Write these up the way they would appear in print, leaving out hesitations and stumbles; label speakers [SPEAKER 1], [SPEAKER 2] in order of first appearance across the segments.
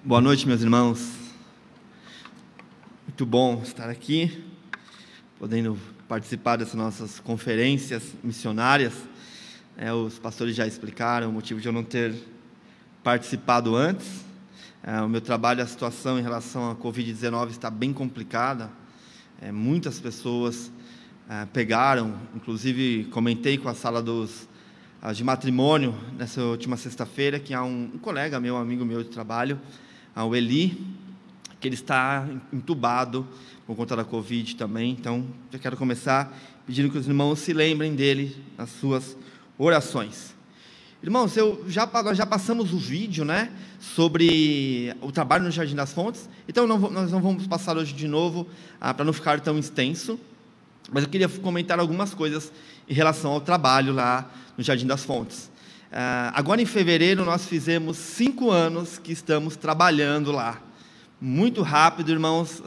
[SPEAKER 1] Boa noite, meus irmãos. Muito bom estar aqui, podendo participar dessas nossas conferências missionárias. Os pastores já explicaram o motivo de eu não ter participado antes. O meu trabalho, a situação em relação à Covid-19 está bem complicada. Muitas pessoas pegaram, inclusive comentei com a sala de matrimônio nessa última sexta-feira, que há um colega meu, amigo meu de trabalho, o Eli, que ele está entubado por conta da Covid também. Então, já quero começar pedindo que os irmãos se lembrem dele nas suas orações. Irmãos, nós já passamos o vídeo, sobre o trabalho no Jardim das Fontes, então nós não vamos passar hoje de novo, para não ficar tão extenso, mas eu queria comentar algumas coisas em relação ao trabalho lá no Jardim das Fontes. Agora em fevereiro nós fizemos 5 anos que estamos trabalhando lá, muito rápido, irmãos.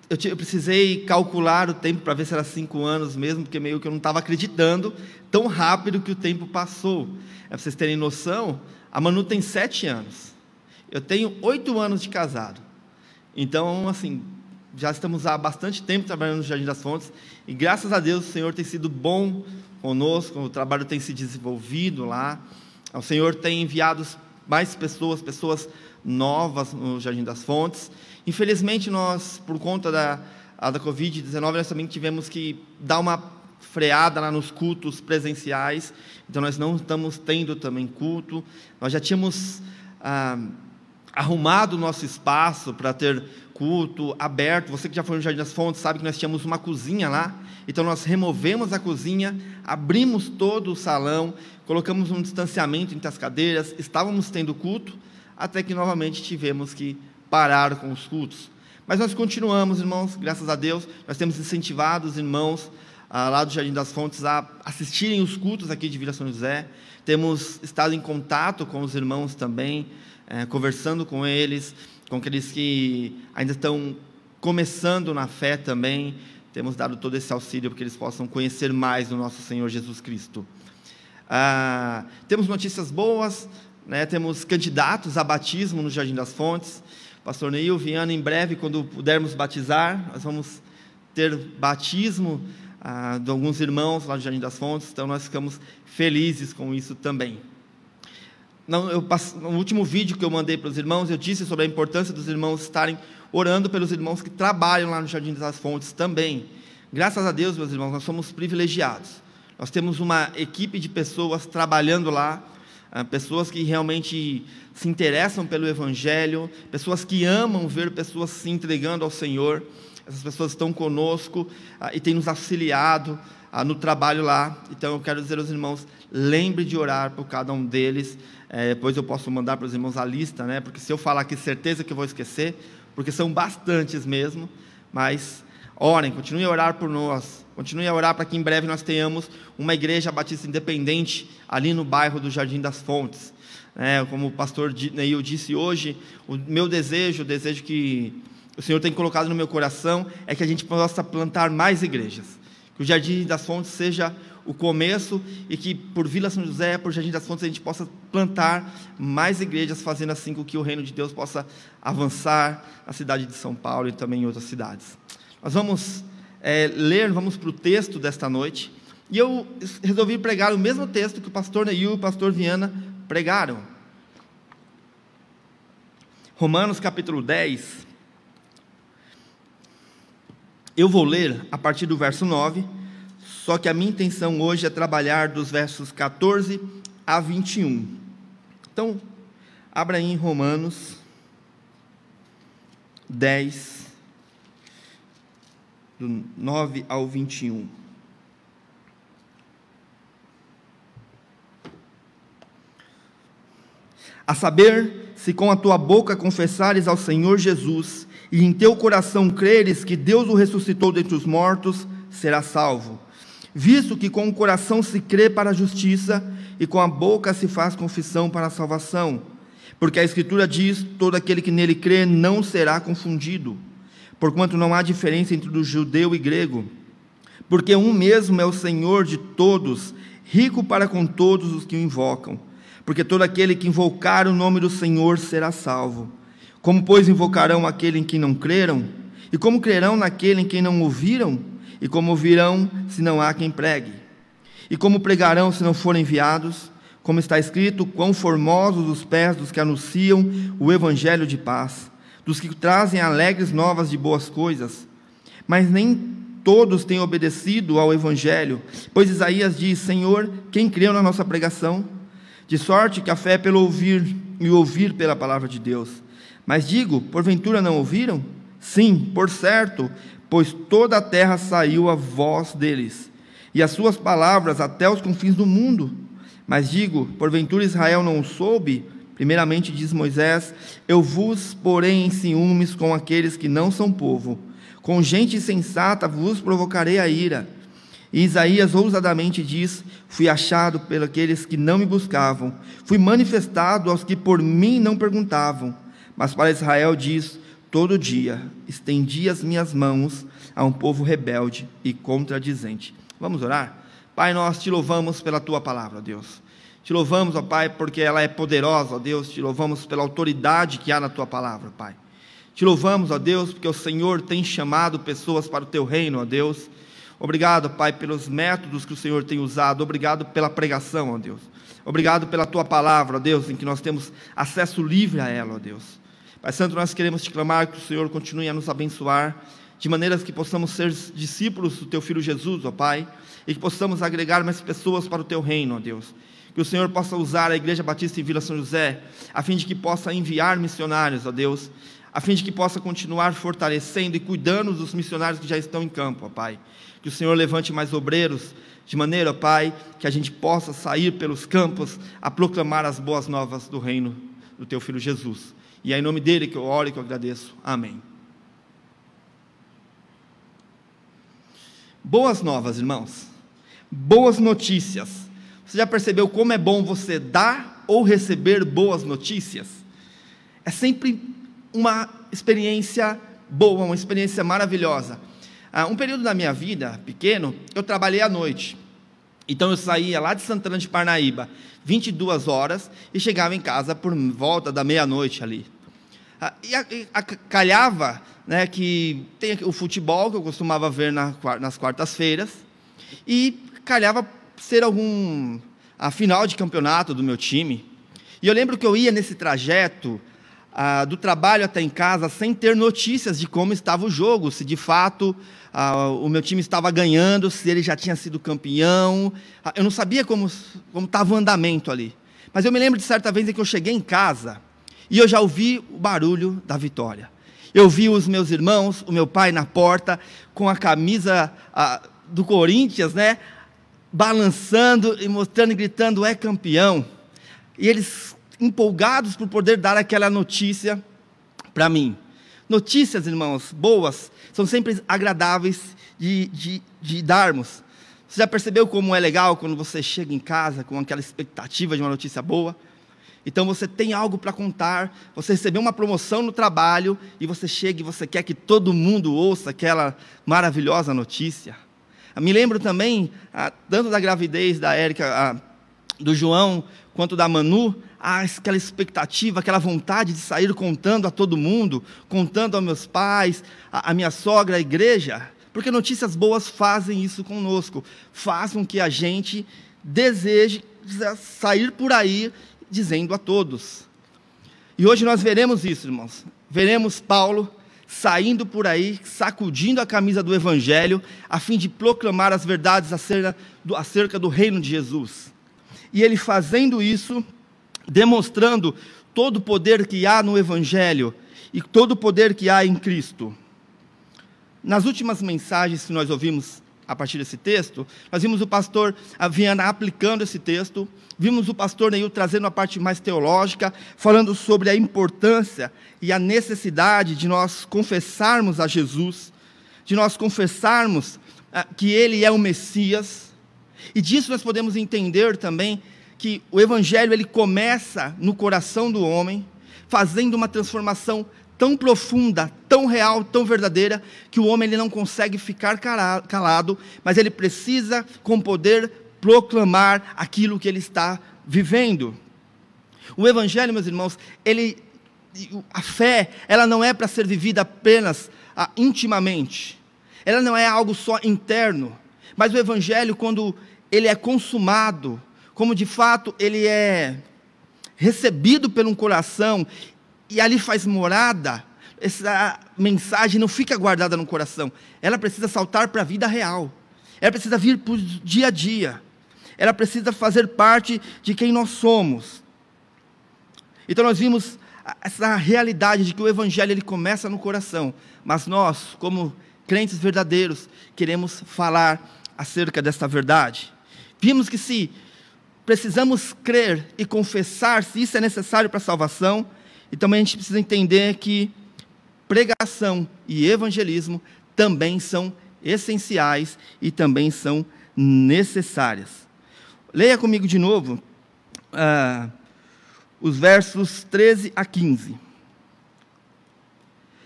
[SPEAKER 1] Eu precisei calcular o tempo para ver se era 5 anos mesmo, porque meio que eu não estava acreditando tão rápido que o tempo passou. Para vocês terem noção, a Manu tem 7 anos, eu tenho 8 anos de casado, então assim, já estamos há bastante tempo trabalhando no Jardim das Fontes, e graças a Deus o Senhor tem sido bom conosco, o trabalho tem se desenvolvido lá, o Senhor tem enviado mais pessoas novas no Jardim das Fontes. Infelizmente nós, por conta da Covid-19, nós também tivemos que dar uma freada lá nos cultos presenciais, então nós não estamos tendo também culto. Nós já tínhamos arrumado o nosso espaço para ter culto aberto. Você que já foi no Jardim das Fontes sabe que nós tínhamos uma cozinha lá, então nós removemos a cozinha, abrimos todo o salão, colocamos um distanciamento entre as cadeiras, estávamos tendo culto, até que novamente tivemos que parar com os cultos. Mas nós continuamos, irmãos, graças a Deus, nós temos incentivado os irmãos lá do Jardim das Fontes a assistirem os cultos aqui de Vila São José, temos estado em contato com os irmãos também, conversando com eles, com aqueles que ainda estão começando na fé também, temos dado todo esse auxílio para que eles possam conhecer mais do nosso Senhor Jesus Cristo. Temos notícias boas, temos candidatos a batismo no Jardim das Fontes. Pastor Neil, Viana, em breve, quando pudermos batizar, nós vamos ter batismo de alguns irmãos lá no Jardim das Fontes, então nós ficamos felizes com isso também. No último vídeo que eu mandei para os irmãos, eu disse sobre a importância dos irmãos estarem orando pelos irmãos que trabalham lá no Jardim das Fontes também. Graças a Deus, meus irmãos, nós somos privilegiados. Nós temos uma equipe de pessoas trabalhando lá, pessoas que realmente se interessam pelo Evangelho, pessoas que amam ver pessoas se entregando ao Senhor. Essas pessoas estão conosco e têm nos auxiliado no trabalho lá. Então eu quero dizer aos irmãos, lembre de orar por cada um deles. Depois eu posso mandar para os irmãos a lista, porque se eu falar aqui, certeza que eu vou esquecer, porque são bastantes mesmo, mas orem, continuem a orar por nós, continuem a orar para que em breve nós tenhamos uma igreja batista independente ali no bairro do Jardim das Fontes. Como o pastor Neil disse hoje, o meu desejo, o desejo que o Senhor tem colocado no meu coração, é que a gente possa plantar mais igrejas, que o Jardim das Fontes seja o começo, e que por Vila São José, por Jardim das Fontes, a gente possa plantar mais igrejas, fazendo assim com que o reino de Deus possa avançar na cidade de São Paulo e também em outras cidades. Nós vamos vamos para o texto desta noite, e eu resolvi pregar o mesmo texto que o pastor Neil e o pastor Viana pregaram. Romanos capítulo 10, eu vou ler a partir do verso 9, só que a minha intenção hoje é trabalhar dos versos 14 a 21. Então, abra aí em Romanos 10, do 9 ao 21. A saber, se com a tua boca confessares ao Senhor Jesus, e em teu coração creres que Deus o ressuscitou dentre os mortos, serás salvo. Visto que com o coração se crê para a justiça, e com a boca se faz confissão para a salvação. Porque a Escritura diz, todo aquele que nele crê não será confundido. Porquanto não há diferença entre o judeu e grego. Porque um mesmo é o Senhor de todos, rico para com todos os que o invocam. porque todo aquele que invocar o nome do Senhor será salvo. Como, pois, invocarão aquele em quem não creram? E como crerão naquele em quem não ouviram? E como ouvirão, se não há quem pregue? E como pregarão, se não forem enviados? Como está escrito, quão formosos os pés dos que anunciam o evangelho de paz, dos que trazem alegres novas de boas coisas. Mas nem todos têm obedecido ao evangelho, pois Isaías diz: Senhor, quem creu na nossa pregação? De sorte que a fé é pelo ouvir, e ouvir pela palavra de Deus. Mas digo, porventura não ouviram? Sim, por certo, pois toda a terra saiu a voz deles, e as suas palavras até os confins do mundo. Mas digo, porventura Israel não soube? Primeiramente diz Moisés: eu vos porei em ciúmes com aqueles que não são povo, com gente insensata vos provocarei a ira. E Isaías ousadamente diz: fui achado pelos aqueles que não me buscavam, fui manifestado aos que por mim não perguntavam. Mas para Israel diz: todo dia estendi as minhas mãos a um povo rebelde e contradizente. Vamos orar? Pai, nós te louvamos pela tua palavra, ó Deus. Te louvamos, ó Pai, porque ela é poderosa, ó Deus. Te louvamos pela autoridade que há na tua palavra, Pai. Te louvamos, ó Deus, porque o Senhor tem chamado pessoas para o teu reino, ó Deus. Obrigado, Pai, pelos métodos que o Senhor tem usado. Obrigado pela pregação, ó Deus. Obrigado pela tua palavra, ó Deus, em que nós temos acesso livre a ela, ó Deus. Pai Santo, nós queremos te clamar que o Senhor continue a nos abençoar, de maneiras que possamos ser discípulos do teu Filho Jesus, ó Pai, e que possamos agregar mais pessoas para o teu reino, ó Deus. Que o Senhor possa usar a Igreja Batista em Vila São José, a fim de que possa enviar missionários, ó Deus, a fim de que possa continuar fortalecendo e cuidando dos missionários que já estão em campo, ó Pai. Que o Senhor levante mais obreiros, de maneira, ó Pai, que a gente possa sair pelos campos a proclamar as boas novas do reino do teu Filho Jesus. E é em nome dele que eu oro e que eu agradeço. Amém. Boas novas, irmãos. Boas notícias. Você já percebeu como é bom você dar ou receber boas notícias? É sempre uma experiência boa, uma experiência maravilhosa. Um período da minha vida, pequeno, eu trabalhei à noite. Então eu saía lá de Santana de Parnaíba, 22 horas, e chegava em casa por volta da meia-noite ali. Calhava, né, que tem o futebol, que eu costumava ver nas quartas-feiras, e calhava ser a final de campeonato do meu time. E eu lembro que eu ia nesse trajeto do trabalho até em casa sem ter notícias de como estava o jogo, se de fato o meu time estava ganhando, se ele já tinha sido campeão. Eu não sabia como estava o andamento ali. Mas eu me lembro de certa vez em que eu cheguei em casa e eu já ouvi o barulho da vitória. Eu vi os meus irmãos, o meu pai na porta, com a camisa do Corinthians, né, balançando e mostrando e gritando: é campeão. E eles empolgados por poder dar aquela notícia para mim. Notícias, irmãos, boas, são sempre agradáveis de darmos. Você já percebeu como é legal quando você chega em casa com aquela expectativa de uma notícia boa? Então você tem algo para contar, você recebeu uma promoção no trabalho, e você chega e você quer que todo mundo ouça aquela maravilhosa notícia. Me lembro também, tanto da gravidez da Érica, do João, quanto da Manu, aquela expectativa, aquela vontade de sair contando a todo mundo, contando aos meus pais, a minha sogra, a igreja, porque notícias boas fazem isso conosco, fazem com que a gente deseje sair por aí dizendo a todos. E hoje nós veremos isso, irmãos. Veremos Paulo saindo por aí, sacudindo a camisa do Evangelho, a fim de proclamar as verdades acerca do reino de Jesus. E ele fazendo isso, demonstrando todo o poder que há no Evangelho e todo o poder que há em Cristo. Nas últimas mensagens que nós ouvimos a partir desse texto, nós vimos o pastor Viana aplicando esse texto, vimos o pastor Neil trazendo a parte mais teológica, falando sobre a importância e a necessidade de nós confessarmos a Jesus, de nós confessarmos que Ele é o Messias, e disso nós podemos entender também que o Evangelho ele começa no coração do homem, fazendo uma transformação tão profunda, tão real, tão verdadeira, que o homem ele não consegue ficar calado, mas ele precisa, com poder, proclamar aquilo que ele está vivendo. O Evangelho, meus irmãos, a fé, ela não é para ser vivida apenas intimamente. Ela não é algo só interno. Mas o Evangelho, quando ele é consumado, como de fato ele é recebido pelo um coração, e ali faz morada, essa mensagem não fica guardada no coração. Ela precisa saltar para a vida real. Ela precisa vir para o dia a dia. Ela precisa fazer parte de quem nós somos. Então nós vimos essa realidade de que o Evangelho ele começa no coração, mas nós, como crentes verdadeiros, queremos falar acerca dessa verdade. Vimos que se precisamos crer e confessar, se isso é necessário para a salvação, e também a gente precisa entender que pregação e evangelismo também são essenciais e também são necessárias. Leia comigo de novo os versos 13 a 15.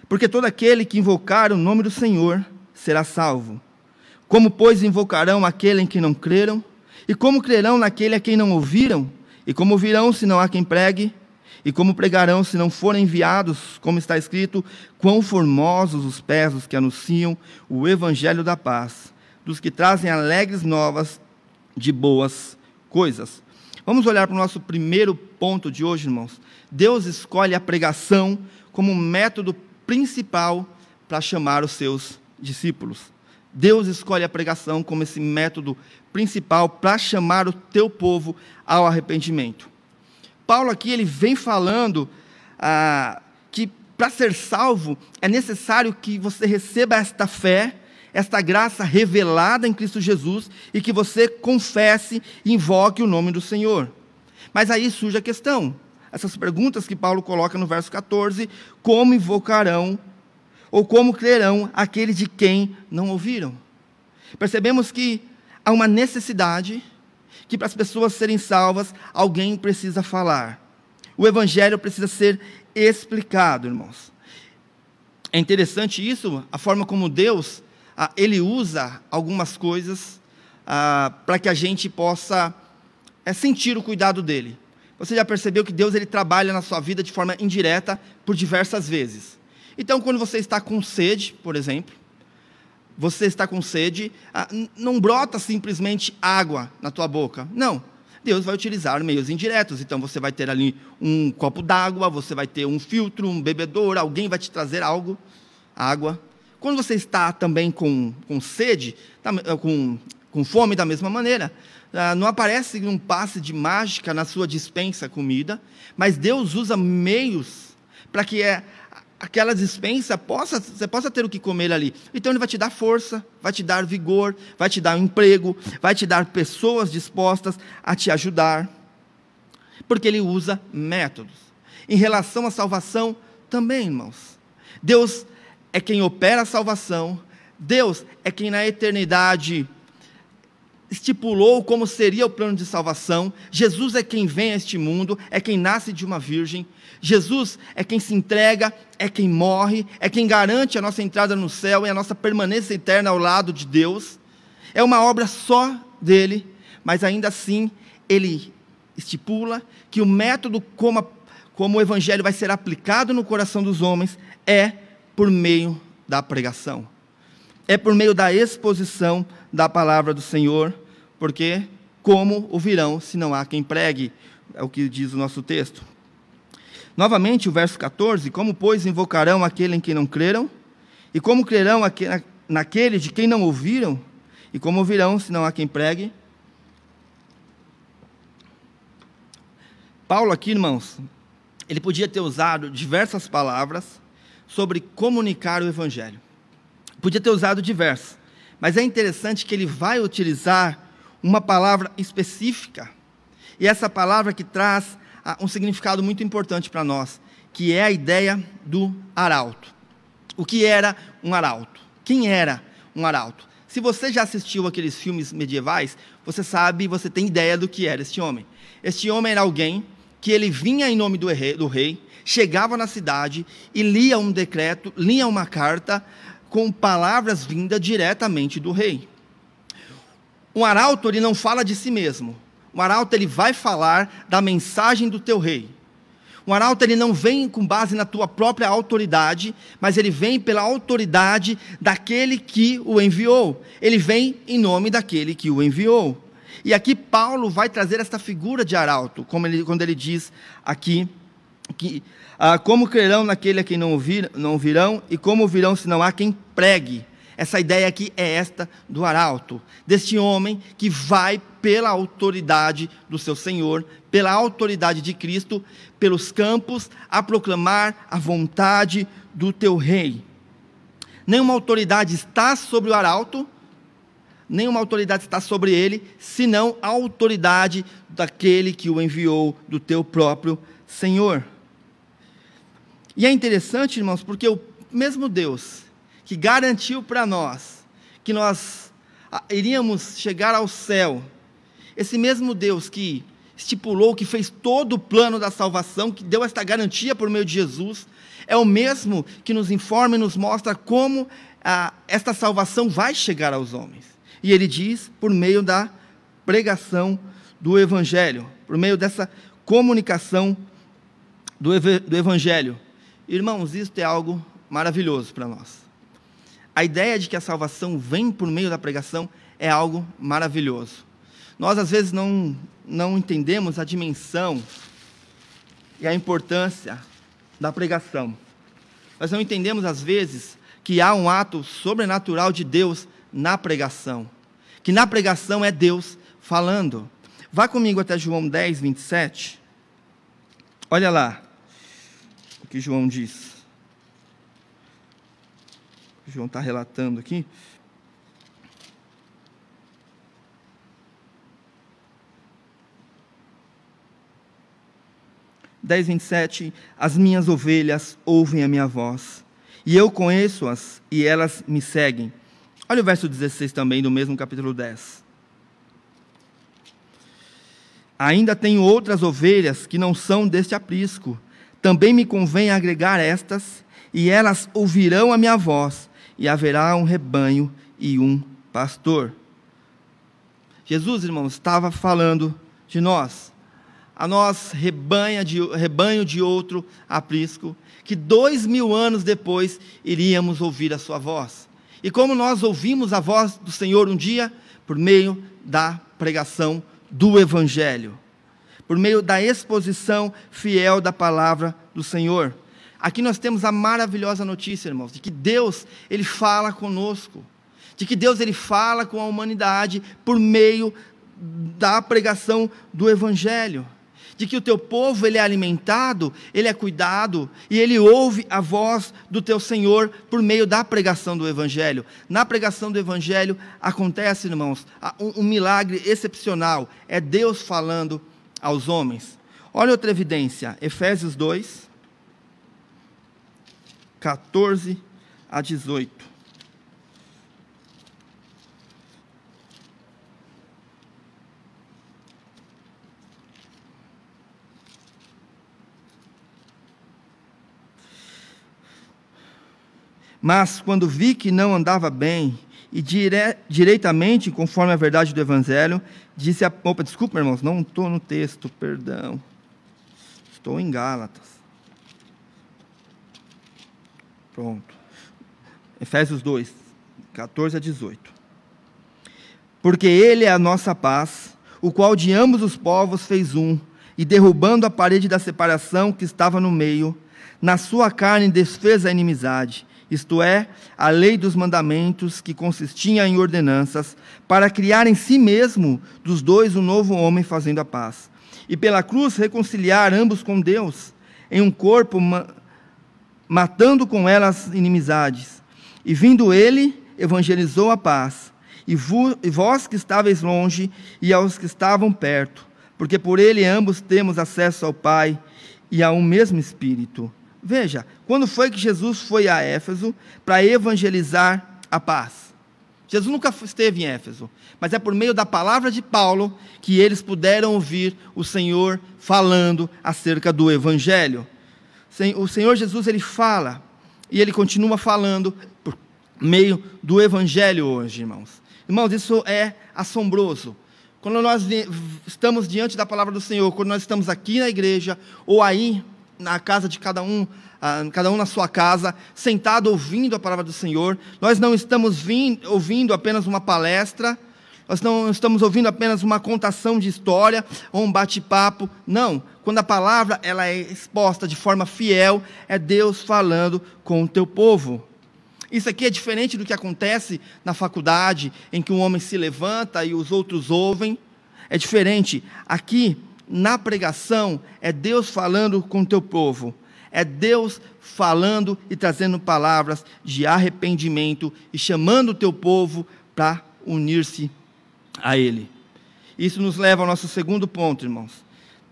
[SPEAKER 1] Porque todo aquele que invocar o nome do Senhor será salvo. Como, pois, invocarão aquele em quem não creram? E como crerão naquele a quem não ouviram? E como ouvirão se não há quem pregue? E como pregarão se não forem enviados? Como está escrito, quão formosos os pés dos que anunciam o evangelho da paz, dos que trazem alegres novas de boas coisas. Vamos olhar para o nosso primeiro ponto de hoje, irmãos. Deus escolhe a pregação como método principal para chamar os seus discípulos. Deus escolhe a pregação como esse método principal para chamar o teu povo ao arrependimento. Paulo aqui ele vem falando que para ser salvo é necessário que você receba esta fé, esta graça revelada em Cristo Jesus, e que você confesse e invoque o nome do Senhor. Mas aí surge a questão, essas perguntas que Paulo coloca no verso 14, como invocarão, ou como crerão aqueles de quem não ouviram? Percebemos que há uma necessidade, que para as pessoas serem salvas, alguém precisa falar. O Evangelho precisa ser explicado, irmãos. É interessante isso, a forma como Deus ele usa algumas coisas para que a gente possa sentir o cuidado dele. Você já percebeu que Deus ele trabalha na sua vida de forma indireta por diversas vezes. Então, quando você está com sede, por exemplo, você está com sede, não brota simplesmente água na tua boca. Não, Deus vai utilizar meios indiretos. Então, você vai ter ali um copo d'água, você vai ter um filtro, um bebedouro, alguém vai te trazer água. Quando você está também com sede, com fome da mesma maneira, não aparece um passe de mágica na sua dispensa comida, mas Deus usa meios para que aquela dispensa você possa ter o que comer ali. Então Ele vai te dar força, vai te dar vigor, vai te dar um emprego, vai te dar pessoas dispostas a te ajudar, porque Ele usa métodos. Em relação à salvação também, irmãos, Deus é quem opera a salvação, Deus é quem na eternidade estipulou como seria o plano de salvação. Jesus é quem vem a este mundo, é quem nasce de uma virgem. Jesus é quem se entrega, é quem morre, é quem garante a nossa entrada no céu e a nossa permanência eterna ao lado de Deus. É uma obra só dele, mas ainda assim ele estipula que o método como o evangelho vai ser aplicado no coração dos homens é por meio da pregação. É por meio da exposição da palavra do Senhor, porque como ouvirão se não há quem pregue? É o que diz o nosso texto. Novamente o verso 14, como pois invocarão aquele em quem não creram? E como crerão naquele de quem não ouviram? E como ouvirão se não há quem pregue? Paulo aqui, irmãos, ele podia ter usado diversas palavras sobre comunicar o evangelho. Podia ter usado diversas, mas é interessante que ele vai utilizar uma palavra específica, e essa palavra que traz um significado muito importante para nós, que é a ideia do arauto. O que era um arauto? Quem era um arauto? Se você já assistiu aqueles filmes medievais, você sabe, você tem ideia do que era este homem. Este homem era alguém que ele vinha em nome do rei, chegava na cidade e lia um decreto, lia uma carta com palavras vindas diretamente do rei. Um arauto, ele não fala de si mesmo. O arauto, ele vai falar da mensagem do teu rei. O arauto, ele não vem com base na tua própria autoridade, mas ele vem pela autoridade daquele que o enviou. Ele vem em nome daquele que o enviou. E aqui Paulo vai trazer esta figura de arauto, quando ele diz aqui, que como crerão naquele a quem não ouvirão, e como ouvirão se não há quem pregue. Essa ideia aqui é esta do arauto, deste homem que vai pela autoridade do seu Senhor, pela autoridade de Cristo, pelos campos, a proclamar a vontade do teu rei. Nenhuma autoridade está sobre o arauto, nenhuma autoridade está sobre ele, senão a autoridade daquele que o enviou, do teu próprio Senhor. E é interessante, irmãos, porque o mesmo Deus que garantiu para nós que nós iríamos chegar ao céu, esse mesmo Deus que estipulou, que fez todo o plano da salvação, que deu esta garantia por meio de Jesus, é o mesmo que nos informa e nos mostra como esta salvação vai chegar aos homens. E ele diz por meio da pregação do Evangelho, por meio dessa comunicação do Evangelho. Irmãos, isso é algo maravilhoso para nós. A ideia de que a salvação vem por meio da pregação é algo maravilhoso. Nós, às vezes, não entendemos a dimensão e a importância da pregação. Nós não entendemos, às vezes, que há um ato sobrenatural de Deus na pregação. Que na pregação é Deus falando. Vá comigo até João 10, 27. Olha lá o que João diz. João está relatando aqui. Dez, 27, as minhas ovelhas ouvem a minha voz, e eu conheço-as, e elas me seguem. Olha o verso 16 também, do mesmo capítulo 10. Ainda tenho outras ovelhas que não são deste aprisco. Também me convém agregar estas, e elas ouvirão a minha voz, e haverá um rebanho e um pastor. Jesus, irmãos, estava falando de nós, a nós rebanho de outro aprisco, que 2000 anos depois iríamos ouvir a sua voz. E como nós ouvimos a voz do Senhor um dia? Por meio da pregação do Evangelho, por meio da exposição fiel da palavra do Senhor. Aqui nós temos a maravilhosa notícia, irmãos, de que Deus, Ele fala conosco, de que Deus, Ele fala com a humanidade por meio da pregação do Evangelho, de que o teu povo, ele é alimentado, ele é cuidado, e ele ouve a voz do teu Senhor por meio da pregação do Evangelho. Na pregação do Evangelho acontece, irmãos, um milagre excepcional, é Deus falando aos homens. Olha outra evidência, Efésios 2, 14 a 18. Mas quando vi que não andava bem e direitamente conforme a verdade do Evangelho, disse a... Opa, desculpa, irmãos, não estou no texto, perdão. Estou em Gálatas. Pronto. Efésios 2, 14 a 18. Porque Ele é a nossa paz, o qual de ambos os povos fez um, e derrubando a parede da separação que estava no meio, na sua carne desfez a inimizade, isto é, a lei dos mandamentos, que consistia em ordenanças, para criar em si mesmo dos dois um novo homem, fazendo a paz. E pela cruz reconciliar ambos com Deus, em um corpo, matando com ela as inimizades. E vindo Ele, evangelizou a paz, e vós que estáveis longe, e aos que estavam perto, porque por Ele ambos temos acesso ao Pai, e a um mesmo Espírito. Veja, quando foi que Jesus foi a Éfeso para evangelizar a paz? Jesus nunca esteve em Éfeso, mas é por meio da palavra de Paulo que eles puderam ouvir o Senhor falando acerca do Evangelho. O Senhor Jesus, Ele fala, e Ele continua falando por meio do Evangelho hoje, irmãos. Irmãos, isso é assombroso. quando nós estamos diante da palavra do Senhor, quando nós estamos aqui na igreja, ou aí na casa de cada um na sua casa, sentado ouvindo a palavra do Senhor, nós não estamos ouvindo apenas uma palestra, nós não estamos ouvindo apenas uma contação de história, ou um bate-papo, não. Quando a palavra ela é exposta de forma fiel, é Deus falando com o teu povo. Isso aqui é diferente do que acontece na faculdade, em que um homem se levanta e os outros ouvem. É diferente. Aqui, na pregação, é Deus falando com o teu povo. É Deus falando e trazendo palavras de arrependimento e chamando o teu povo para unir-se a Ele. Isso nos leva ao nosso segundo ponto, irmãos.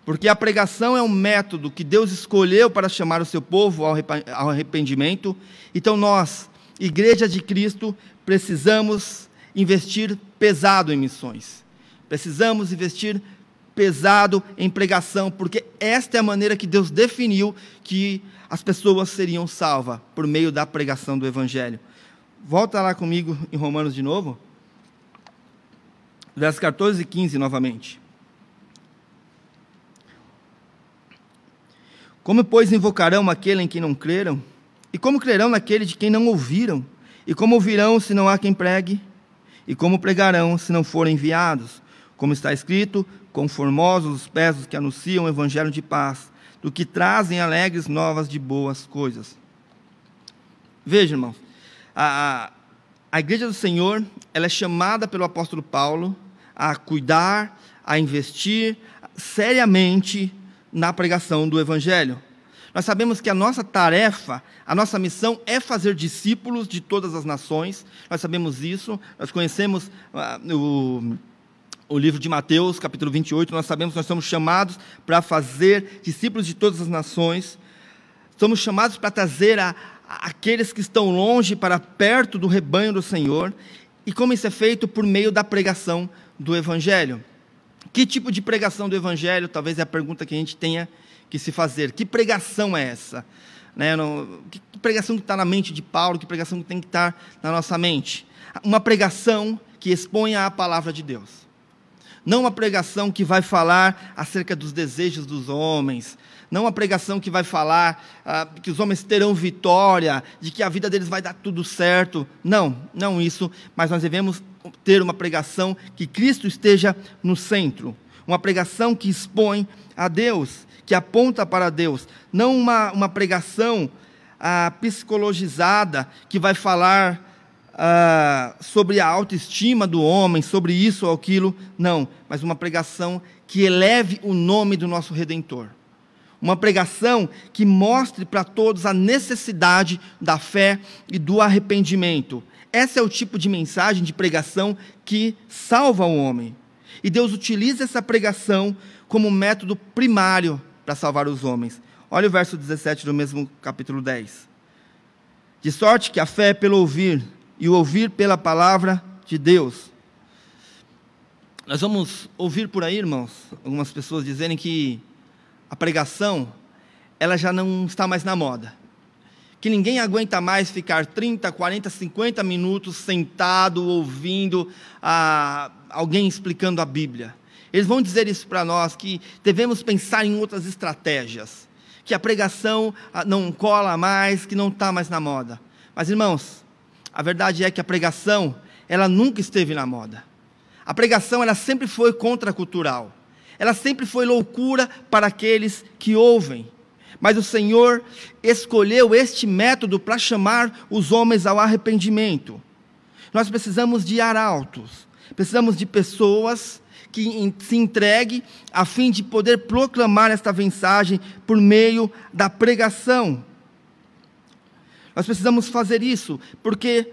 [SPEAKER 1] Porque a pregação é um método que Deus escolheu para chamar o seu povo ao arrependimento. Então nós, Igreja de Cristo, precisamos investir pesado em missões. Precisamos investir pesado em pregação, porque esta é a maneira que Deus definiu que as pessoas seriam salvas, por meio da pregação do Evangelho. Volta lá comigo em Romanos de novo. Versos 14 e 15 novamente. Como, pois, invocarão aquele em quem não creram? E como crerão naquele de quem não ouviram? E como ouvirão se não há quem pregue? E como pregarão se não forem enviados? Como está escrito, conformosos os pés dos que anunciam o evangelho de paz, do que trazem alegres novas de boas coisas. Veja, irmãos, a igreja do Senhor, ela é chamada pelo apóstolo Paulo a cuidar, a investir seriamente na pregação do evangelho. Nós sabemos que a nossa tarefa, a nossa missão é fazer discípulos de todas as nações. Nós sabemos isso, nós conhecemos o livro de Mateus, capítulo 28, nós sabemos que nós somos chamados para fazer discípulos de todas as nações. Somos chamados para trazer aqueles que estão longe para perto do rebanho do Senhor. E como isso é feito? Por meio da pregação do evangelho. Que tipo de pregação do evangelho? Talvez é a pergunta que a gente tenha que se fazer. Que pregação é essa? Que pregação que está na mente de Paulo? Que pregação que tem que estar na nossa mente? Uma pregação que exponha a palavra de Deus. Não uma pregação que vai falar acerca dos desejos dos homens. Não uma pregação que vai falar que os homens terão vitória, de que a vida deles vai dar tudo certo. Não isso. Mas nós devemos ter uma pregação que Cristo esteja no centro. Uma pregação que expõe a Deus, que aponta para Deus. Não uma pregação psicologizada que vai falar sobre a autoestima do homem, sobre isso ou aquilo. Não, mas uma pregação que eleve o nome do nosso Redentor. Uma pregação que mostre para todos a necessidade da fé e do arrependimento. Esse é o tipo de mensagem, de pregação que salva o homem. E Deus utiliza essa pregação como método primário para salvar os homens. Olha o verso 17 do mesmo capítulo 10. De sorte que a fé é pelo ouvir, e o ouvir pela palavra de Deus. Nós vamos ouvir por aí, irmãos, algumas pessoas dizerem que a pregação, ela já não está mais na moda. Que ninguém aguenta mais ficar 30, 40, 50 minutos sentado, ouvindo alguém explicando a Bíblia. Eles vão dizer isso para nós, que devemos pensar em outras estratégias. Que a pregação não cola mais, que não está mais na moda. Mas, irmãos, a verdade é que a pregação, ela nunca esteve na moda. A pregação, ela sempre foi contracultural. Ela sempre foi loucura para aqueles que ouvem. Mas o Senhor escolheu este método para chamar os homens ao arrependimento. Nós precisamos de arautos. Precisamos de pessoas que se entreguem a fim de poder proclamar esta mensagem por meio da pregação. Nós precisamos fazer isso, porque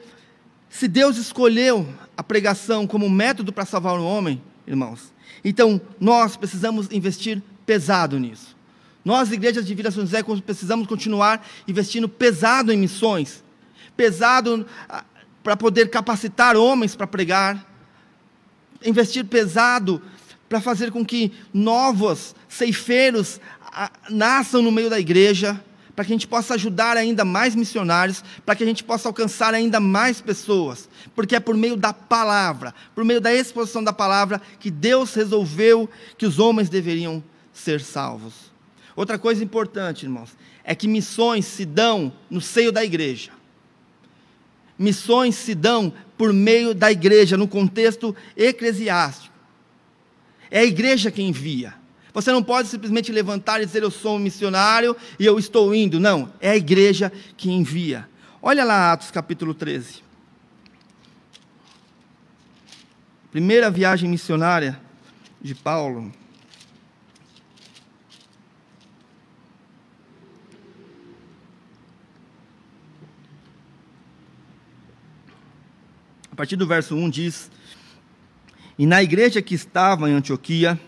[SPEAKER 1] se Deus escolheu a pregação como método para salvar o homem, irmãos, então nós precisamos investir pesado nisso. Nós, igrejas de Vila São José, precisamos continuar investindo pesado em missões, pesado para poder capacitar homens para pregar, investir pesado para fazer com que novos ceifeiros nasçam no meio da igreja, para que a gente possa ajudar ainda mais missionários, para que a gente possa alcançar ainda mais pessoas, porque é por meio da palavra, por meio da exposição da palavra, que Deus resolveu que os homens deveriam ser salvos. Outra coisa importante, irmãos, é que missões se dão no seio da igreja. Missões se dão por meio da igreja, no contexto eclesiástico. É a igreja quem envia. Você não pode simplesmente levantar e dizer, eu sou um missionário e eu estou indo. Não, é a igreja que envia. Olha lá Atos capítulo 13. Primeira viagem missionária de Paulo. A partir do verso 1 diz: e na igreja que estava em Antioquia,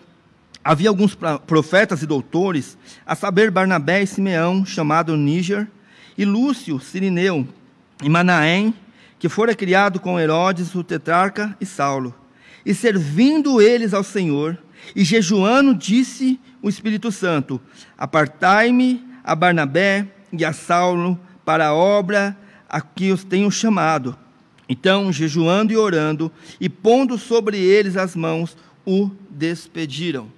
[SPEAKER 1] havia alguns profetas e doutores, a saber, Barnabé e Simeão, chamado Níger, e Lúcio, Cirineu, e Manaém, que fora criado com Herodes, o tetrarca, e Saulo. E servindo eles ao Senhor, e jejuando, disse o Espírito Santo: apartai-me a Barnabé e a Saulo para a obra a que os tenho chamado. Então, jejuando e orando, e pondo sobre eles as mãos, o despediram.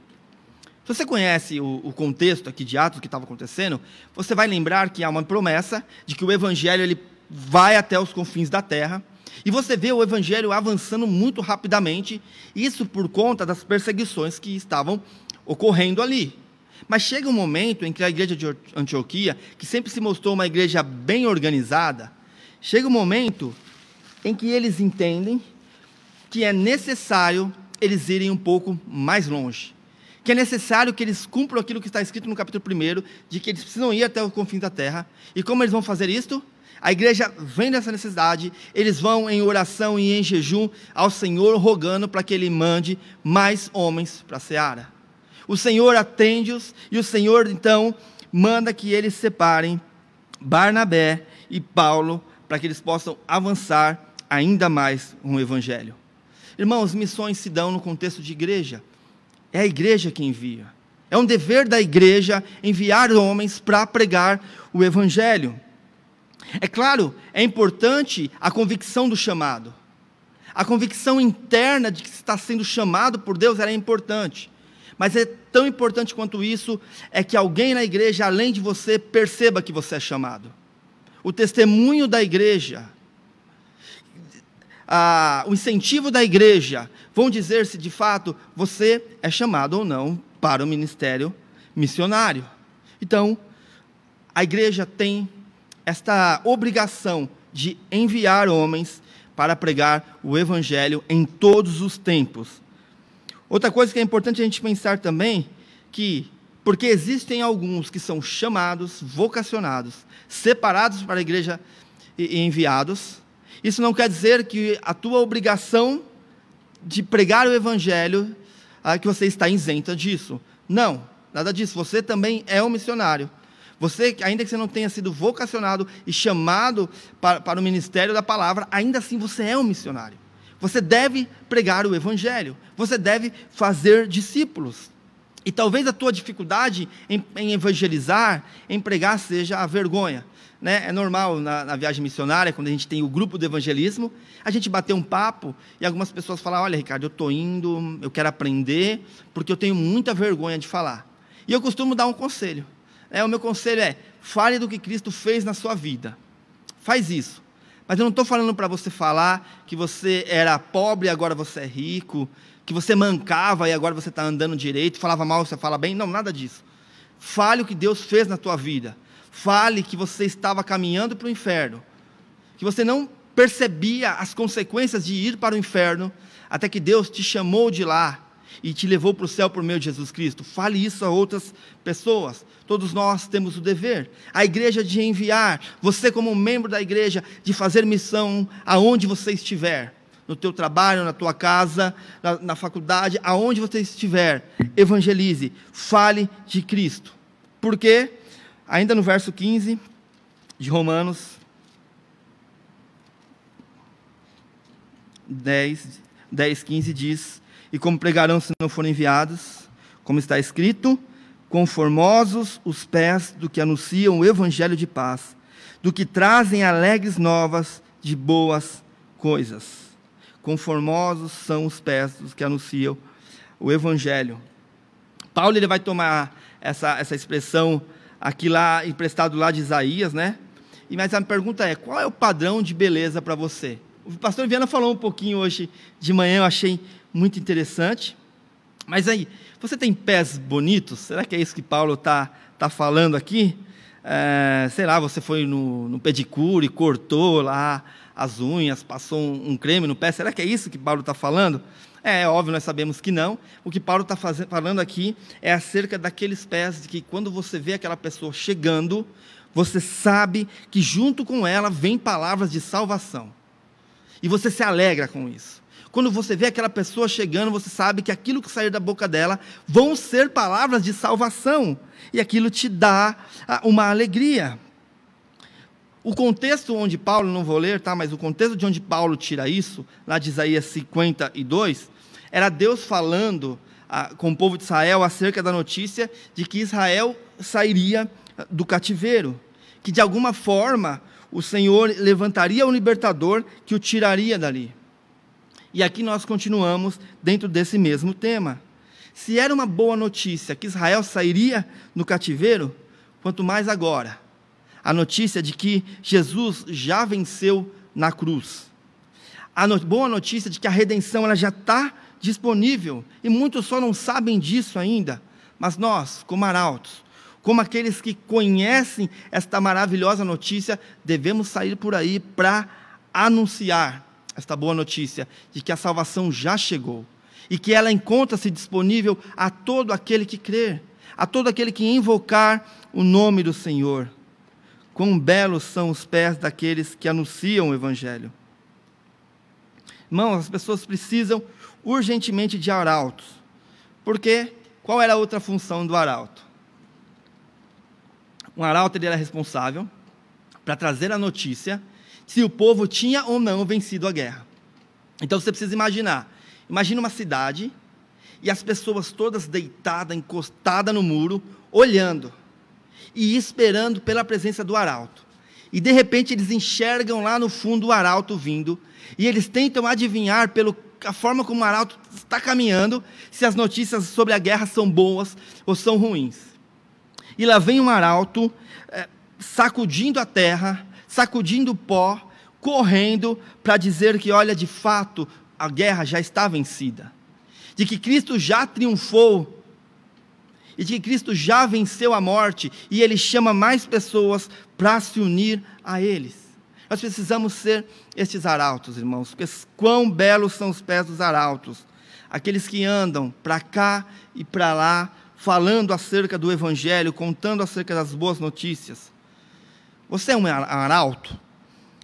[SPEAKER 1] Se você conhece o contexto aqui de Atos, o que estava acontecendo, você vai lembrar que há uma promessa de que o evangelho ele vai até os confins da terra, e você vê o evangelho avançando muito rapidamente, isso por conta das perseguições que estavam ocorrendo ali. Mas chega um momento em que a igreja de Antioquia, que sempre se mostrou uma igreja bem organizada, chega um momento em que eles entendem que é necessário eles irem um pouco mais longe, que é necessário que eles cumpram aquilo que está escrito no capítulo 1, de que eles precisam ir até o confim da terra. E como eles vão fazer isto? A igreja vem dessa necessidade, eles vão em oração e em jejum ao Senhor, rogando para que Ele mande mais homens para a seara. O Senhor atende-os, e o Senhor então manda que eles separem Barnabé e Paulo, para que eles possam avançar ainda mais um evangelho. Irmãos, missões se dão no contexto de igreja. É a igreja que envia. É um dever da igreja enviar homens para pregar o evangelho. É claro, é importante a convicção do chamado. A convicção interna de que está sendo chamado por Deus, ela é importante. Mas é tão importante quanto isso, é que alguém na igreja, além de você, perceba que você é chamado. O testemunho da igreja, o incentivo da igreja, vão dizer se de fato você é chamado ou não para o ministério missionário. Então, a igreja tem esta obrigação de enviar homens para pregar o evangelho em todos os tempos. Outra coisa que é importante a gente pensar também, porque existem alguns que são chamados, vocacionados, separados para a igreja e enviados, isso não quer dizer que a tua obrigação de pregar o evangelho, que você está isenta disso. Não, nada disso. Você também é um missionário. Você, ainda que você não tenha sido vocacionado e chamado para o ministério da palavra, ainda assim você é um missionário. Você deve pregar o evangelho. Você deve fazer discípulos. E talvez a tua dificuldade em evangelizar, em pregar, seja a vergonha. É normal na viagem missionária, quando a gente tem o grupo de evangelismo, a gente bater um papo e algumas pessoas falam: olha, Ricardo, eu estou indo, eu quero aprender, porque eu tenho muita vergonha de falar. E eu costumo dar um conselho. O meu conselho é: fale do que Cristo fez na sua vida. Faz isso. Mas eu não estou falando para você falar que você era pobre e agora você é rico, que você mancava e agora você está andando direito, falava mal, você fala bem. Não, nada disso. Fale o que Deus fez na tua vida. Fale que você estava caminhando para o inferno, que você não percebia as consequências de ir para o inferno, até que Deus te chamou de lá e te levou para o céu por meio de Jesus Cristo. Fale isso a outras pessoas. Todos nós temos o dever, a igreja de enviar, você como membro da igreja, de fazer missão aonde você estiver, no teu trabalho, na tua casa, na faculdade, aonde você estiver, evangelize, fale de Cristo. Por quê? Ainda no verso 15 de Romanos 10, 15 diz: e como pregarão se não forem enviados, como está escrito,
[SPEAKER 2] Quão formosos os pés do que anunciam o evangelho de paz, do que trazem alegres novas de boas coisas. Quão formosos são os pés dos que anunciam o evangelho. Paulo ele vai tomar essa expressão aqui lá, emprestado lá de Isaías, né? Mas a pergunta é, qual é o padrão de beleza para você? O pastor Viana falou um pouquinho hoje de manhã, eu achei muito interessante. Mas aí, você tem pés bonitos? Será que é isso que Paulo está falando aqui? Sei lá, você foi no pedicure, cortou lá as unhas, passou um creme no pé. Será que é isso que Paulo está falando? É óbvio, nós sabemos que não. O que Paulo está falando aqui é acerca daqueles pés, de que quando você vê aquela pessoa chegando, você sabe que junto com ela vem palavras de salvação. E você se alegra com isso. Quando você vê aquela pessoa chegando, você sabe que aquilo que sair da boca dela vão ser palavras de salvação. E aquilo te dá uma alegria. O contexto onde Paulo, não vou ler, tá? Mas o contexto de onde Paulo tira isso, lá de Isaías 52, era Deus falando com o povo de Israel acerca da notícia de que Israel sairia do cativeiro. Que de alguma forma o Senhor levantaria um libertador que o tiraria dali. E aqui nós continuamos dentro desse mesmo tema. Se era uma boa notícia que Israel sairia no cativeiro, quanto mais agora, a notícia de que Jesus já venceu na cruz. A boa notícia de que a redenção ela já está disponível, e muitos só não sabem disso ainda, mas nós, como arautos, como aqueles que conhecem esta maravilhosa notícia, devemos sair por aí para anunciar esta boa notícia de que a salvação já chegou e que ela encontra-se disponível a todo aquele que crer, a todo aquele que invocar o nome do Senhor. Quão belos são os pés daqueles que anunciam o evangelho. Irmãos, as pessoas precisam urgentemente de arautos. Porque qual era a outra função do arauto? Um arauto ele era responsável para trazer a notícia se o povo tinha ou não vencido a guerra. Então você precisa imaginar. Imagina uma cidade e as pessoas todas deitadas, encostadas no muro, olhando e esperando pela presença do arauto. E de repente eles enxergam lá no fundo o arauto vindo e eles tentam adivinhar pela forma como o arauto está caminhando se as notícias sobre a guerra são boas ou são ruins. E lá vem um arauto sacudindo a terra, sacudindo o pó, correndo para dizer que, olha, de fato, a guerra já está vencida, de que Cristo já triunfou, e de que Cristo já venceu a morte, e Ele chama mais pessoas para se unir a eles. Nós precisamos ser estes arautos, irmãos, porque quão belos são os pés dos arautos, aqueles que andam para cá e para lá, falando acerca do Evangelho, contando acerca das boas notícias. Você é um arauto?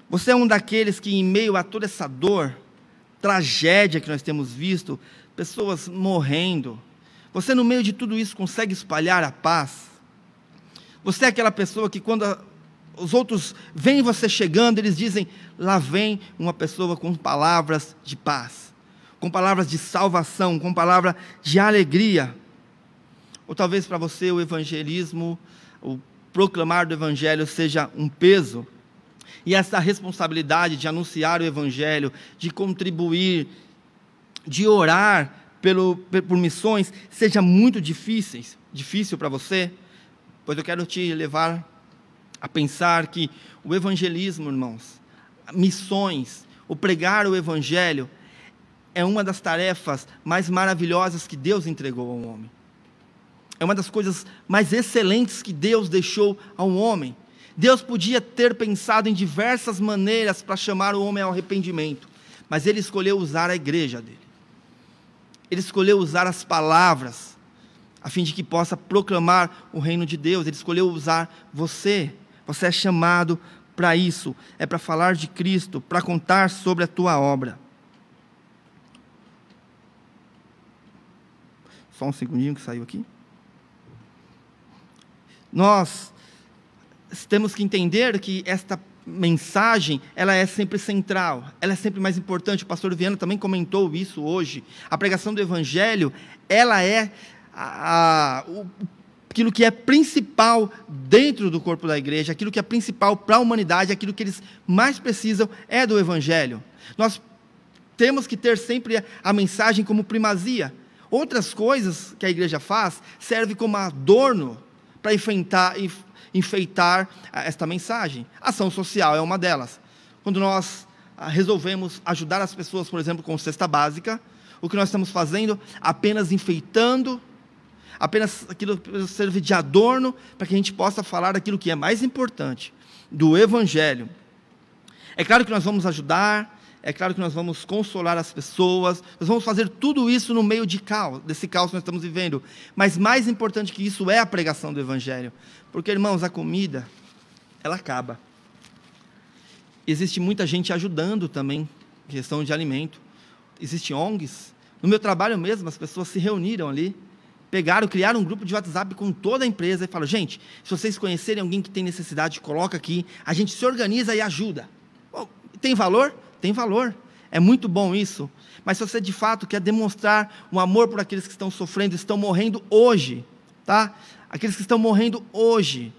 [SPEAKER 2] Você é um daqueles que, em meio a toda essa dor, tragédia que nós temos visto, pessoas morrendo, você no meio de tudo isso consegue espalhar a paz? Você é aquela pessoa que quando os outros veem você chegando, eles dizem, lá vem uma pessoa com palavras de paz, com palavras de salvação, com palavra de alegria. Ou talvez para você o evangelismo, o proclamar do evangelho seja um peso, e essa responsabilidade de anunciar o evangelho, de contribuir, de orar por missões, seja muito difícil para você, pois eu quero te levar a pensar que o evangelismo, irmãos, missões, o pregar o evangelho, é uma das tarefas mais maravilhosas que Deus entregou ao homem. É uma das coisas mais excelentes que Deus deixou ao homem. Deus podia ter pensado em diversas maneiras para chamar o homem ao arrependimento, mas Ele escolheu usar a igreja dele. Ele escolheu usar as palavras, a fim de que possa proclamar o reino de Deus. Ele escolheu usar você. Você é chamado para isso, é para falar de Cristo, para contar sobre a tua obra. Só um segundinho que saiu aqui. Nós temos que entender que esta mensagem, ela é sempre central, ela é sempre mais importante. O pastor Viana também comentou isso hoje. A pregação do evangelho, ela é o aquilo que é principal dentro do corpo da igreja, aquilo que é principal para a humanidade, aquilo que eles mais precisam é do Evangelho. Nós temos que ter sempre a mensagem como primazia. Outras coisas que a igreja faz servem como adorno para enfeitar esta mensagem. Ação social é uma delas. Quando nós resolvemos ajudar as pessoas, por exemplo, com cesta básica, o que nós estamos fazendo? Apenas enfeitando, apenas aquilo serve de adorno para que a gente possa falar daquilo que é mais importante, do Evangelho. É claro que nós vamos ajudar, é claro que nós vamos consolar as pessoas, nós vamos fazer tudo isso no meio desse caos que nós estamos vivendo, mas mais importante que isso é a pregação do Evangelho, porque, irmãos, a comida, ela acaba. Existe muita gente ajudando também, questão de alimento, existem ONGs, no meu trabalho mesmo, as pessoas se reuniram ali, criaram um grupo de WhatsApp com toda a empresa e falaram, gente, se vocês conhecerem alguém que tem necessidade, coloca aqui, a gente se organiza e ajuda. Bom, tem valor? Tem valor, é muito bom isso, mas se você de fato quer demonstrar um amor por aqueles que estão sofrendo, estão morrendo hoje, tá? Aqueles que estão morrendo hoje,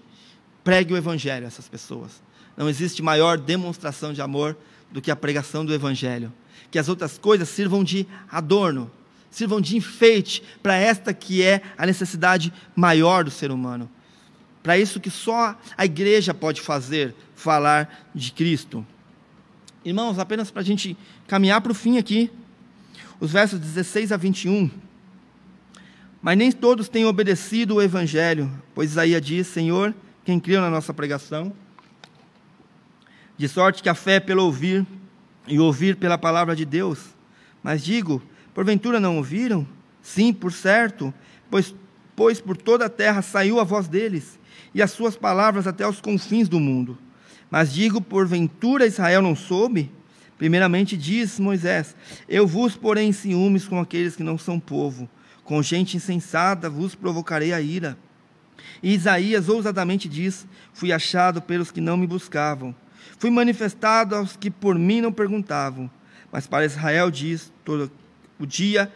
[SPEAKER 2] pregue o Evangelho a essas pessoas. Não existe maior demonstração de amor do que a pregação do Evangelho. Que as outras coisas sirvam de adorno, sirvam de enfeite para esta que é a necessidade maior do ser humano. Para isso que só a igreja pode fazer, falar de Cristo. Irmãos, apenas para a gente caminhar para o fim aqui, os versos 16 a 21. Mas nem todos têm obedecido o Evangelho, pois Isaías diz, Senhor, quem creu na nossa pregação? De sorte que a fé é pelo ouvir, e ouvir pela palavra de Deus. Mas digo, porventura não ouviram? Sim, por certo, pois por toda a terra saiu a voz deles, e as suas palavras até os confins do mundo. Mas digo, porventura Israel não soube? Primeiramente diz Moisés, eu vos porei em ciúmes com aqueles que não são povo, com gente insensata vos provocarei a ira. E Isaías ousadamente diz, fui achado pelos que não me buscavam, fui manifestado aos que por mim não perguntavam, mas para Israel diz, todo o dia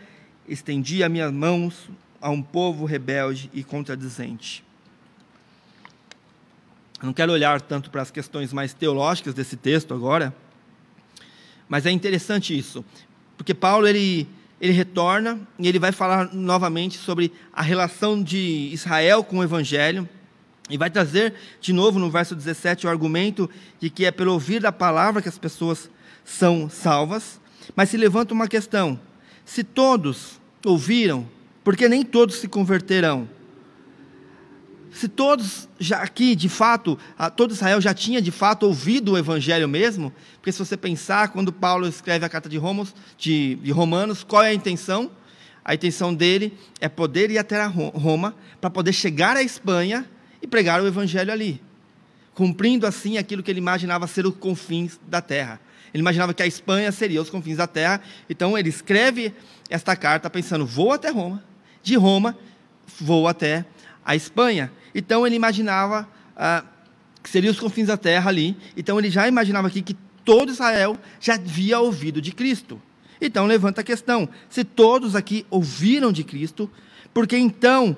[SPEAKER 2] estendi as minhas mãos a um povo rebelde e contradizente. Eu não quero olhar tanto para as questões mais teológicas desse texto agora, mas é interessante isso, porque Paulo ele retorna e ele vai falar novamente sobre a relação de Israel com o Evangelho, e vai trazer de novo no verso 17 o argumento de que é pelo ouvir da palavra que as pessoas são salvas, mas se levanta uma questão, se todos ouviram, porque nem todos se converterão? Se todos já aqui, de fato, todo Israel já tinha de fato ouvido o Evangelho mesmo, porque se você pensar, quando Paulo escreve a carta de Romanos, qual é a intenção? A intenção dele é poder ir até Roma, para poder chegar à Espanha e pregar o Evangelho ali, cumprindo assim aquilo que ele imaginava ser os confins da terra. Ele imaginava que a Espanha seria os confins da terra, então ele escreve esta carta pensando, vou até Roma, de Roma vou até a Espanha. Então ele imaginava que seriam os confins da terra ali, então ele já imaginava aqui que todo Israel já havia ouvido de Cristo. Então levanta a questão, se todos aqui ouviram de Cristo, porque então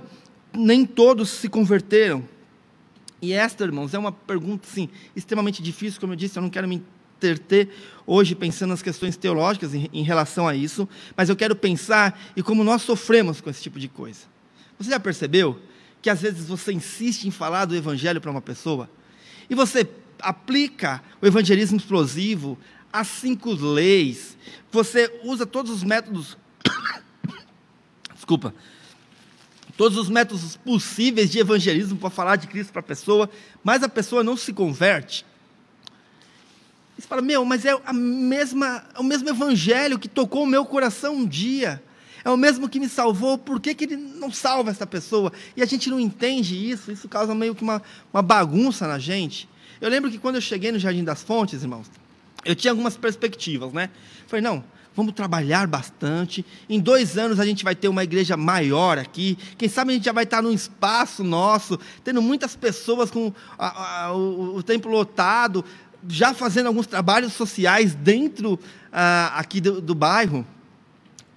[SPEAKER 2] nem todos se converteram? E esta, irmãos, é uma pergunta assim, extremamente difícil, como eu disse, eu não quero me entreter hoje pensando nas questões teológicas em relação a isso, mas eu quero pensar em como nós sofremos com esse tipo de coisa. Você já percebeu que às vezes você insiste em falar do Evangelho para uma pessoa, e você aplica o evangelismo explosivo, as 5 leis, você usa todos os métodos, todos os métodos possíveis de evangelismo para falar de Cristo para a pessoa, mas a pessoa não se converte. E você fala, mas é o mesmo evangelho que tocou o meu coração um dia, é o mesmo que me salvou, por que ele não salva essa pessoa? E a gente não entende isso causa meio que uma bagunça na gente. Eu lembro que quando eu cheguei no Jardim das Fontes, irmãos, eu tinha algumas perspectivas, né? Falei, não, vamos trabalhar bastante, em 2 anos a gente vai ter uma igreja maior aqui, quem sabe a gente já vai estar num espaço nosso, tendo muitas pessoas com o templo lotado, já fazendo alguns trabalhos sociais dentro aqui do bairro.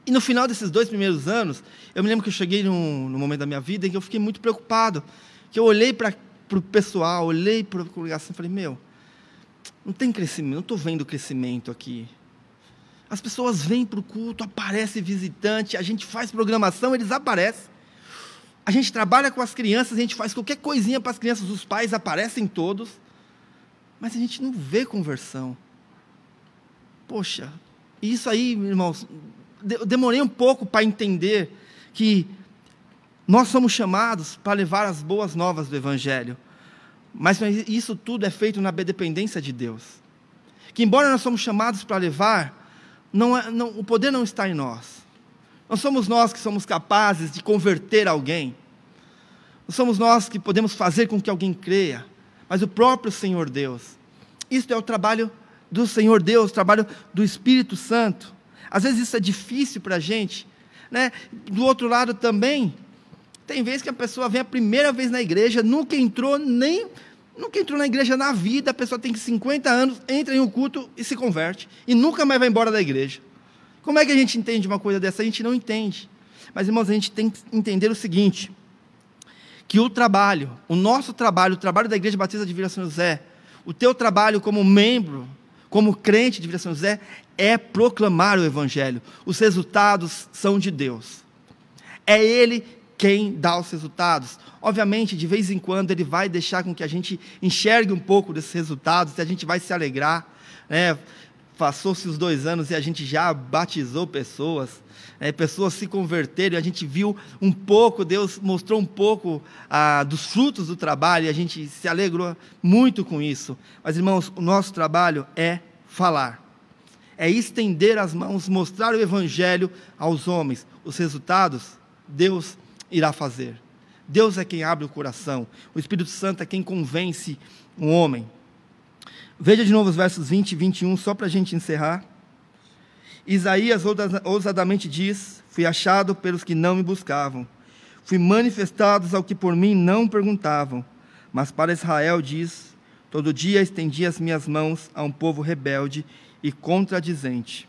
[SPEAKER 2] E no final desses 2 primeiros anos, eu me lembro que eu cheguei num momento da minha vida em que eu fiquei muito preocupado, que eu olhei para o pessoal, olhei para a congregação e falei, não tem crescimento, não estou vendo crescimento aqui. As pessoas vêm para o culto, aparece visitante, a gente faz programação, eles aparecem. A gente trabalha com as crianças, a gente faz qualquer coisinha para as crianças, os pais aparecem todos, mas a gente não vê conversão. Poxa, isso aí, irmãos, eu demorei um pouco para entender que nós somos chamados para levar as boas novas do Evangelho, mas isso tudo é feito na dependência de Deus. Que embora nós somos chamados para levar, o poder não está em nós. Não somos nós que somos capazes de converter alguém. Não somos nós que podemos fazer com que alguém creia, mas o próprio Senhor Deus. Isso é o trabalho do Senhor Deus, o trabalho do Espírito Santo. Às vezes isso é difícil para a gente, né? Do outro lado também, tem vezes que a pessoa vem a primeira vez na igreja, nunca entrou na igreja na vida, a pessoa tem 50 anos, entra em um culto e se converte, e nunca mais vai embora da igreja. Como é que a gente entende uma coisa dessa? A gente não entende. Mas, irmãos, a gente tem que entender o seguinte, que o nosso trabalho, o trabalho da Igreja Batista de Vila São José, o teu trabalho como membro, como crente de Vila São José, é proclamar o Evangelho. Os resultados são de Deus. É Ele quem dá os resultados. Obviamente, de vez em quando, Ele vai deixar com que a gente enxergue um pouco desses resultados, e a gente vai se alegrar, né? Passou-se os 2 anos e a gente já batizou pessoas, pessoas se converteram, e a gente viu um pouco, Deus mostrou um pouco dos frutos do trabalho, e a gente se alegrou muito com isso. Mas, irmãos, o nosso trabalho é falar, é estender as mãos, mostrar o Evangelho aos homens. Os resultados, Deus irá fazer. Deus é quem abre o coração, o Espírito Santo é quem convence o homem. Veja de novo os versos 20 e 21, só para a gente encerrar. Isaías ousadamente diz, fui achado pelos que não me buscavam, fui manifestados ao que por mim não perguntavam, mas para Israel diz, todo dia estendi as minhas mãos a um povo rebelde e contradizente.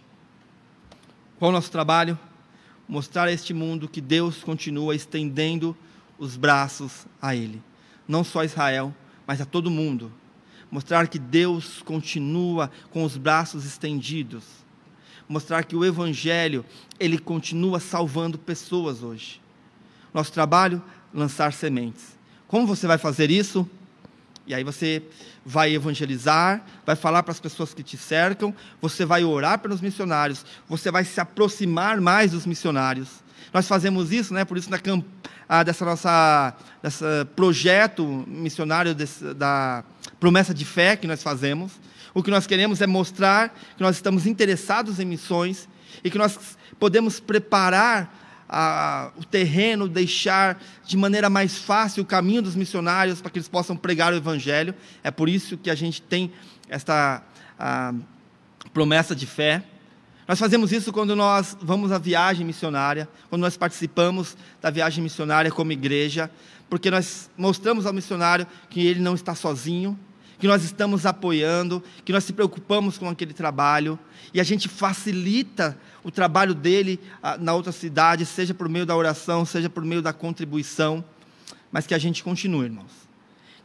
[SPEAKER 2] Qual é o nosso trabalho? Mostrar a este mundo que Deus continua estendendo os braços a Ele, não só a Israel, mas a todo mundo. Mostrar que Deus continua com os braços estendidos. Mostrar que o Evangelho, ele continua salvando pessoas hoje. Nosso trabalho, lançar sementes. Como você vai fazer isso? E aí você vai evangelizar, vai falar para as pessoas que te cercam, você vai orar pelos missionários, você vai se aproximar mais dos missionários. Nós fazemos isso, né? Por isso desse projeto missionário da promessa de fé que nós fazemos, o que nós queremos é mostrar que nós estamos interessados em missões e que nós podemos preparar o terreno, deixar de maneira mais fácil o caminho dos missionários para que eles possam pregar o Evangelho. É por isso que a gente tem esta promessa de fé. Nós fazemos isso quando nós vamos à viagem missionária, quando nós participamos da viagem missionária como igreja, porque nós mostramos ao missionário que ele não está sozinho, que nós estamos apoiando, que nós se preocupamos com aquele trabalho, e a gente facilita o trabalho dele na outra cidade, seja por meio da oração, seja por meio da contribuição, mas que a gente continue, irmãos,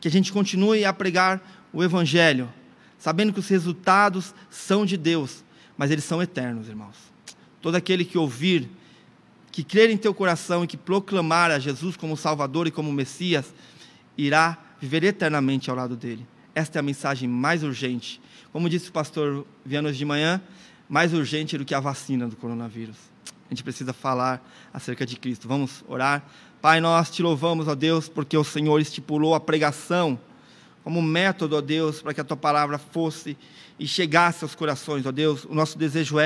[SPEAKER 2] que a gente continue a pregar o Evangelho, sabendo que os resultados são de Deus, mas eles são eternos, irmãos. Todo aquele que ouvir, que crer em teu coração e que proclamar a Jesus como Salvador e como Messias, irá viver eternamente ao lado dele. Esta é a mensagem mais urgente. Como disse o pastor Viana hoje de manhã, mais urgente do que a vacina do coronavírus. A gente precisa falar acerca de Cristo. Vamos orar? Pai, nós te louvamos, ó Deus, porque o Senhor estipulou a pregação como método, ó Deus, para que a tua palavra fosse e chegasse aos corações, ó Deus. O nosso desejo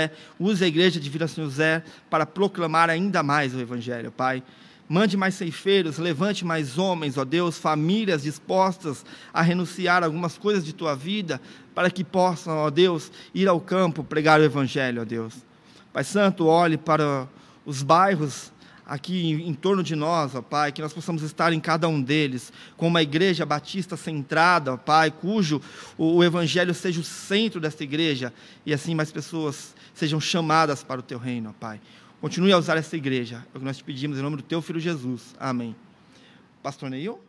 [SPEAKER 2] use a igreja de Vila São José para proclamar ainda mais o Evangelho, Pai. Mande mais ceifeiros, levante mais homens, ó Deus, famílias dispostas a renunciar a algumas coisas de tua vida, para que possam, ó Deus, ir ao campo pregar o Evangelho, ó Deus. Pai Santo, olhe para os bairros aqui em torno de nós, ó Pai, que nós possamos estar em cada um deles, com uma igreja batista centrada, ó Pai, cujo o Evangelho seja o centro desta igreja, e assim mais pessoas sejam chamadas para o Teu reino, ó Pai. Continue a usar essa igreja. É o que nós te pedimos em nome do teu Filho Jesus. Amém. Pastor Neil?